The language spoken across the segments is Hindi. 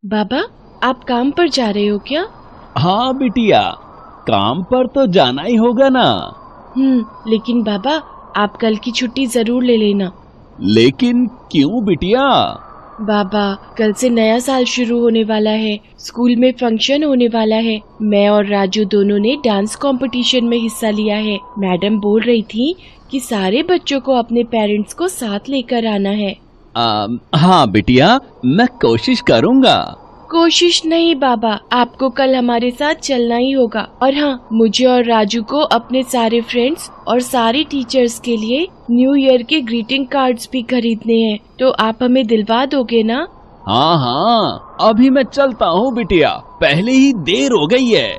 बाबा, आप काम पर जा रहे हो क्या? हाँ बिटिया, काम पर तो जाना ही होगा ना। लेकिन बाबा, आप कल की छुट्टी जरूर ले लेना। लेकिन क्यों बिटिया? बाबा, कल से नया साल शुरू होने वाला है। स्कूल में फंक्शन होने वाला है। मैं और राजू दोनों ने डांस कंपटीशन में हिस्सा लिया है। मैडम बोल रही थी कि सारे बच्चों को अपने पेरेंट्स को साथ लेकर आना है। हाँ बिटिया, मैं कोशिश करूँगा। कोशिश नहीं बाबा, आपको कल हमारे साथ चलना ही होगा। और हाँ, मुझे और राजू को अपने सारे फ्रेंड्स और सारे टीचर्स के लिए न्यू ईयर के ग्रीटिंग कार्ड्स भी खरीदने हैं, तो आप हमें दिलवा दोगे ना? हाँ, अभी मैं चलता हूँ बिटिया, पहले ही देर हो गई है।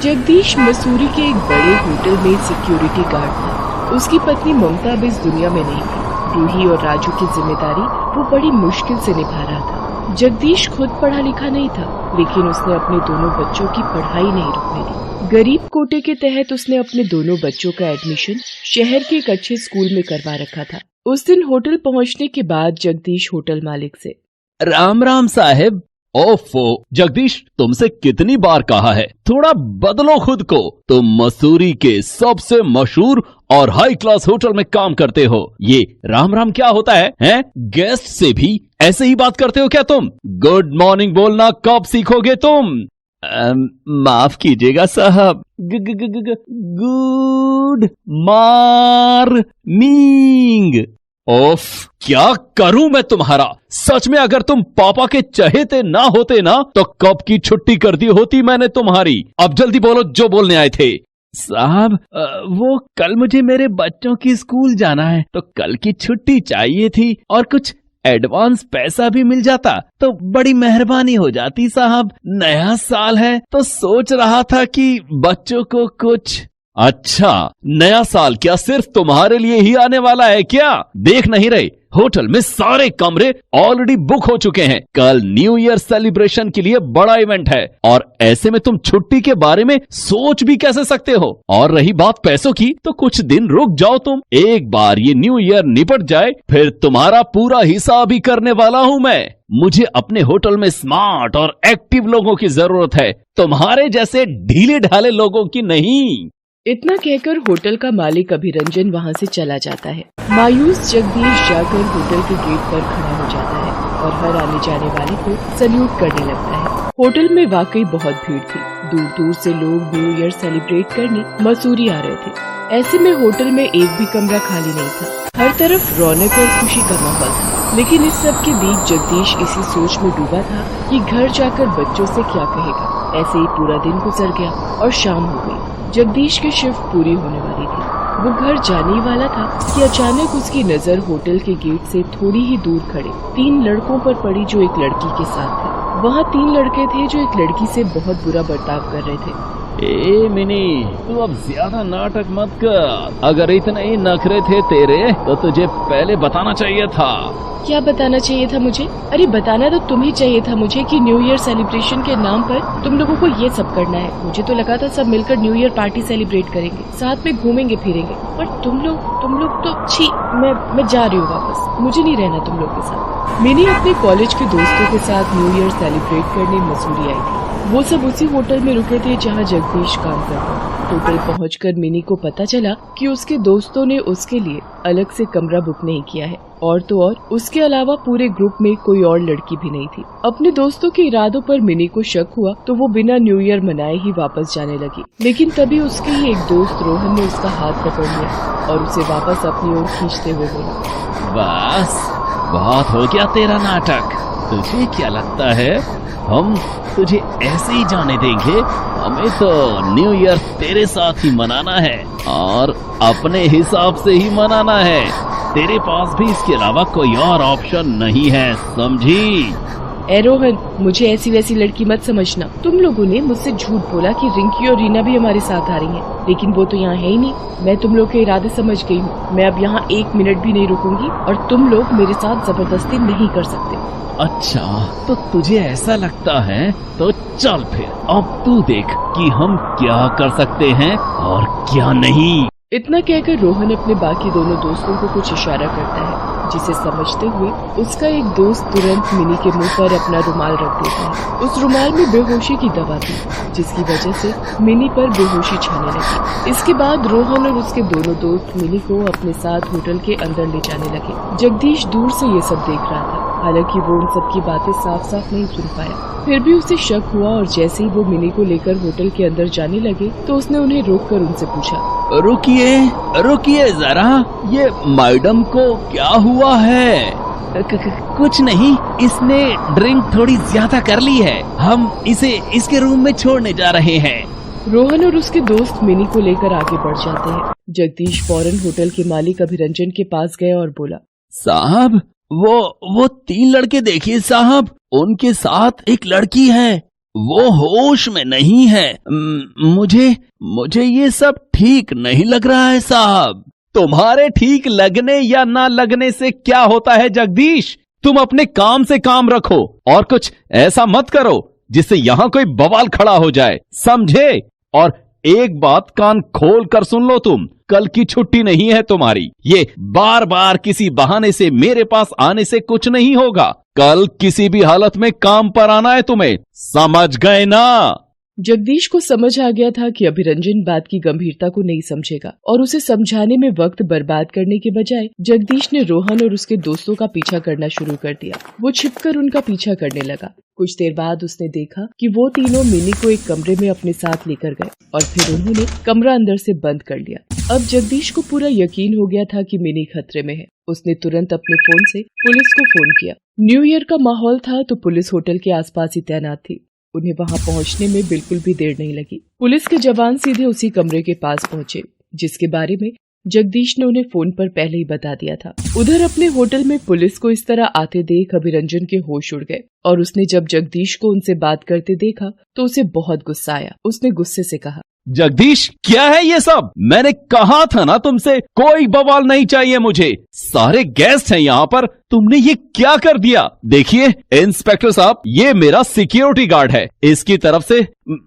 जगदीश मसूरी के एक बड़े होटल में सिक्योरिटी गार्ड था। उसकी पत्नी ममता अब इस दुनिया में नहीं थी। रूही और राजू की जिम्मेदारी वो बड़ी मुश्किल से निभा रहा था। जगदीश खुद पढ़ा लिखा नहीं था, लेकिन उसने अपने दोनों बच्चों की पढ़ाई नहीं रुकने दी। गरीब कोटे के तहत उसने अपने दोनों बच्चों का एडमिशन शहर के एक अच्छे स्कूल में करवा रखा था। उस दिन होटल पहुंचने के बाद जगदीश होटल मालिक से, राम राम साहब। ओफो जगदीश, तुमसे कितनी बार कहा है, थोड़ा बदलो खुद को। तुम मसूरी के सबसे मशहूर और हाई क्लास होटल में काम करते हो। ये राम राम क्या होता है, हैं? गेस्ट से भी ऐसे ही बात करते हो क्या तुम? गुड मॉर्निंग बोलना कब सीखोगे तुम? माफ कीजिएगा साहब, गुड मॉर्निंग। ओफ, क्या करूं मैं तुम्हारा? सच में अगर तुम पापा के चहेते ना होते ना, तो कब की छुट्टी कर दी होती मैंने तुम्हारी। अब जल्दी बोलो जो बोलने आए थे। साहब, वो कल मुझे मेरे बच्चों की स्कूल जाना है, तो कल की छुट्टी चाहिए थी और कुछ एडवांस पैसा भी मिल जाता तो बड़ी मेहरबानी हो जाती साहब। नया साल है तो सोच रहा था कि बच्चों को कुछ। अच्छा, नया साल क्या सिर्फ तुम्हारे लिए ही आने वाला है क्या? देख नहीं रहे, होटल में सारे कमरे ऑलरेडी बुक हो चुके हैं। कल न्यू ईयर सेलिब्रेशन के लिए बड़ा इवेंट है, और ऐसे में तुम छुट्टी के बारे में सोच भी कैसे सकते हो? और रही बात पैसों की, तो कुछ दिन रुक जाओ तुम। एक बार ये न्यू ईयर निपट जाए, फिर तुम्हारा पूरा हिसाब ही करने वाला हूँ मैं। मुझे अपने होटल में स्मार्ट और एक्टिव लोगों की जरूरत है, तुम्हारे जैसे ढीले ढाले लोगों की नहीं। इतना कहकर होटल का मालिक अभिरंजन वहाँ से चला जाता है। मायूस जगदीश जाकर होटल के गेट पर खड़ा हो जाता है और हर आने जाने वाले को सल्यूट करने लगता है। होटल में वाकई बहुत भीड़ थी। दूर दूर से लोग न्यू ईयर सेलिब्रेट करने मसूरी आ रहे थे। ऐसे में होटल में एक भी कमरा खाली नहीं था। हर तरफ रौनक और खुशी का माहौल था। लेकिन इस सब के बीच जगदीश इसी सोच में डूबा था कि घर जाकर बच्चों से क्या कहेगा। ऐसे ही पूरा दिन गुजर गया और शाम हो गई। जगदीश की शिफ्ट पूरी होने वाली थी। वो घर जाने वाला था कि अचानक उसकी नजर होटल के गेट से थोड़ी ही दूर खड़े 3 लड़कों पर पड़ी जो एक लड़की के साथ थे। वहाँ 3 लड़के थे जो एक लड़की से बहुत बुरा बर्ताव कर रहे थे। ए मिनी, तू अब ज्यादा नाटक मत कर। अगर इतने ही नखरे थे तेरे तो तुझे पहले बताना चाहिए था। क्या बताना चाहिए था मुझे? अरे बताना तो तुम ही चाहिए था मुझे कि न्यू ईयर सेलिब्रेशन के नाम पर तुम लोगों को ये सब करना है। मुझे तो लगा था सब मिलकर न्यू ईयर पार्टी सेलिब्रेट करेंगे, साथ में घूमेंगे फिरेंगे। पर तुम लोग तो छी। मैं जा रही हूँ वापस, मुझे नहीं रहना तुम लोग के साथ। मिनी अपने कॉलेज के दोस्तों के साथ न्यू ईयर सेलिब्रेट करने मसूरी आई थी। वो सब उसी होटल में रुके थे जहाँ जगदीश काम करता। होटल पहुंचकर मिनी को पता चला कि उसके दोस्तों ने उसके लिए अलग से कमरा बुक नहीं किया है, और तो और उसके अलावा पूरे ग्रुप में कोई और लड़की भी नहीं थी। अपने दोस्तों के इरादों पर मिनी को शक हुआ तो वो बिना न्यू ईयर मनाए ही वापस जाने लगी। लेकिन तभी उसके ही एक दोस्त रोहन ने उसका हाथ पकड़ लिया और उसे वापस अपनी ओर खींचते हुए बोला, बस बहुत हो गया तेरा नाटक। तुझे क्या लगता है हम तुझे ऐसे ही जाने देंगे? हमें तो न्यू ईयर तेरे साथ ही मनाना है और अपने हिसाब से ही मनाना है। तेरे पास भी इसके अलावा कोई और ऑप्शन नहीं है, समझी? ए रोहन, मुझे ऐसी वैसी लड़की मत समझना। तुम लोगों ने मुझसे झूठ बोला कि रिंकी और रीना भी हमारे साथ आ रही हैं, लेकिन वो तो यहाँ है ही नहीं। मैं तुम लोग के इरादे समझ गई हूँ। मैं अब यहाँ 1 मिनट भी नहीं रुकूंगी और तुम लोग मेरे साथ जबरदस्ती नहीं कर सकते। अच्छा, तो तुझे ऐसा लगता है तो चल फिर अब तू देख कि हम क्या कर सकते हैं और क्या नहीं। इतना कहकर रोहन अपने बाकी दोनों दोस्तों को कुछ इशारा करता है, जिसे समझते हुए उसका एक दोस्त तुरंत मिनी के मुंह पर अपना रुमाल रख देता है। उस रुमाल में बेहोशी की दवा थी, जिसकी वजह से मिनी पर बेहोशी छाने लगी। इसके बाद रोहन और उसके दोनों दोस्त मिनी को अपने साथ होटल के अंदर ले जाने लगे। जगदीश दूर से ये सब देख रहा था, हालांकि वो उन सब की बातें साफ साफ नहीं सुन पाया। फिर भी उसे शक हुआ और जैसे ही वो मिनी को लेकर होटल के अंदर जाने लगे तो उसने उन्हें रोककर उनसे पूछा, रुकिए रुकिए जरा, ये मैडम को क्या हुआ है? कुछ नहीं, इसने ड्रिंक थोड़ी ज्यादा कर ली है, हम इसे इसके रूम में छोड़ने जा रहे हैं। रोहन और उसके दोस्त मिनी को लेकर आगे बढ़ जाते हैं। जगदीश फौरन होटल के मालिक अभिरंजन के पास गया और बोला, साहब वो 3 लड़के देखिए साहब, उनके साथ एक लड़की है, वो होश में नहीं है। मुझे ये सब ठीक नहीं लग रहा है साहब। तुम्हारे ठीक लगने या ना लगने से क्या होता है जगदीश? तुम अपने काम से काम रखो और कुछ ऐसा मत करो जिससे यहाँ कोई बवाल खड़ा हो जाए, समझे? और एक बात कान खोल कर सुन लो, तुम कल की छुट्टी नहीं है तुम्हारी। ये बार बार किसी बहाने से मेरे पास आने से कुछ नहीं होगा। कल किसी भी हालत में काम पर आना है तुम्हें, समझ गए ना? जगदीश को समझ आ गया था कि अभिरंजन बात की गंभीरता को नहीं समझेगा और उसे समझाने में वक्त बर्बाद करने के बजाय जगदीश ने रोहन और उसके दोस्तों का पीछा करना शुरू कर दिया। वो छिपकर उनका पीछा करने लगा। कुछ देर बाद उसने देखा कि वो तीनों मिनी को एक कमरे में अपने साथ लेकर गए और फिर उन्होंने कमरा अंदर से बंद कर लिया। अब जगदीश को पूरा यकीन हो गया था कि मिनी खतरे में है। उसने तुरंत अपने फोन से पुलिस को फोन किया। न्यू ईयर का माहौल था तो पुलिस होटल के आसपास ही तैनात थी। उन्हें वहां पहुंचने में बिल्कुल भी देर नहीं लगी। पुलिस के जवान सीधे उसी कमरे के पास पहुंचे जिसके बारे में जगदीश ने उन्हें फोन पर पहले ही बता दिया था। उधर अपने होटल में पुलिस को इस तरह आते देख अभिरंजन के होश उड़ गए और उसने जब जगदीश को उनसे बात करते देखा तो उसे बहुत गुस्सा आया। उसने गुस्से से कहा, जगदीश क्या है ये सब? मैंने कहा था ना तुमसे, कोई बवाल नहीं चाहिए मुझे। सारे गेस्ट हैं यहाँ पर, तुमने ये क्या कर दिया? देखिए इंस्पेक्टर साहब, ये मेरा सिक्योरिटी गार्ड है, इसकी तरफ से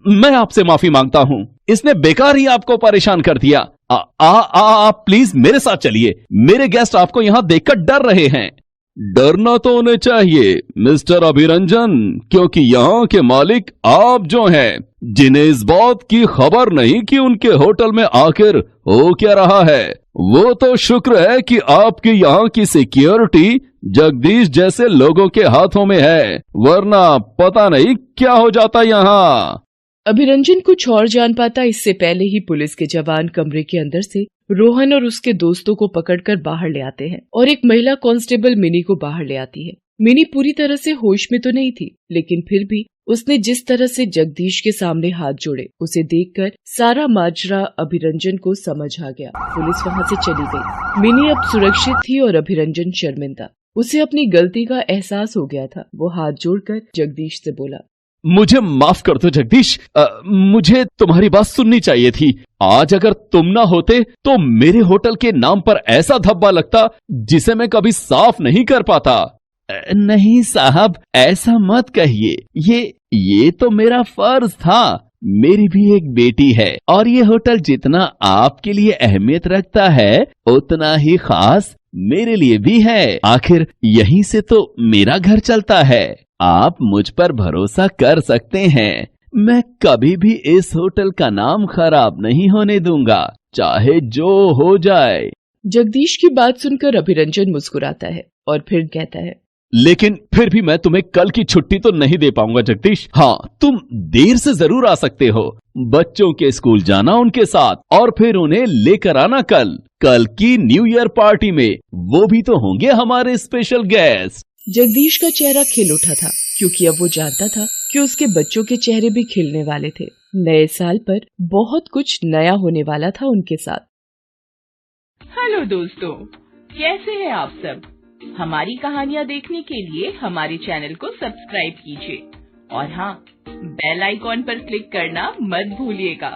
मैं आपसे माफी मांगता हूँ। इसने बेकार ही आपको परेशान कर दिया। आप प्लीज मेरे साथ चलिए, मेरे गेस्ट आपको यहाँ देखकर डर रहे हैं। डरना तो उन्हें चाहिए मिस्टर अभिरंजन, क्योंकि यहाँ के मालिक आप जो हैं, जिन्हें इस बात की खबर नहीं कि उनके होटल में आखिर हो क्या रहा है। वो तो शुक्र है कि आपकी यहाँ की सिक्योरिटी जगदीश जैसे लोगों के हाथों में है, वरना पता नहीं क्या हो जाता यहाँ। अभिरंजन कुछ और जान पाता इससे पहले ही पुलिस के जवान कमरे के अंदर से रोहन और उसके दोस्तों को पकड़कर बाहर ले आते हैं और एक महिला कांस्टेबल मिनी को बाहर ले आती है। मिनी पूरी तरह से होश में तो नहीं थी, लेकिन फिर भी उसने जिस तरह से जगदीश के सामने हाथ जोड़े, उसे देखकर सारा माजरा अभिरंजन को समझ आ गया। पुलिस वहाँ से चली गई। मिनी अब सुरक्षित थी और अभिरंजन शर्मिंदा। उसे अपनी गलती का एहसास हो गया था। वो हाथ जोड़कर जगदीश से बोला, मुझे माफ कर दो जगदीश, मुझे तुम्हारी बात सुननी चाहिए थी। आज अगर तुम ना होते तो मेरे होटल के नाम पर ऐसा धब्बा लगता जिसे मैं कभी साफ नहीं कर पाता। नहीं साहब, ऐसा मत कहिए, ये तो मेरा फर्ज था। मेरी भी एक बेटी है और ये होटल जितना आपके लिए अहमियत रखता है उतना ही खास मेरे लिए भी है। आखिर यहीं से तो मेरा घर चलता है। आप मुझ पर भरोसा कर सकते हैं। मैं कभी भी इस होटल का नाम खराब नहीं होने दूंगा, चाहे जो हो जाए। जगदीश की बात सुनकर अभिरंजन मुस्कुराता है और फिर कहता है, लेकिन फिर भी मैं तुम्हें कल की छुट्टी तो नहीं दे पाऊंगा जगदीश। हाँ, तुम देर से जरूर आ सकते हो। बच्चों के स्कूल जाना उनके साथ और फिर उन्हें लेकर आना कल की न्यू ईयर पार्टी में। वो भी तो होंगे हमारे स्पेशल गेस्ट। जगदीश का चेहरा खिल उठा था क्योंकि अब वो जानता था कि उसके बच्चों के चेहरे भी खिलने वाले थे। नए साल पर बहुत कुछ नया होने वाला था उनके साथ। हेलो दोस्तों, कैसे हैं आप सब? हमारी कहानियाँ देखने के लिए हमारे चैनल को सब्सक्राइब कीजिए और हाँ, बेल आइकॉन पर क्लिक करना मत भूलिएगा।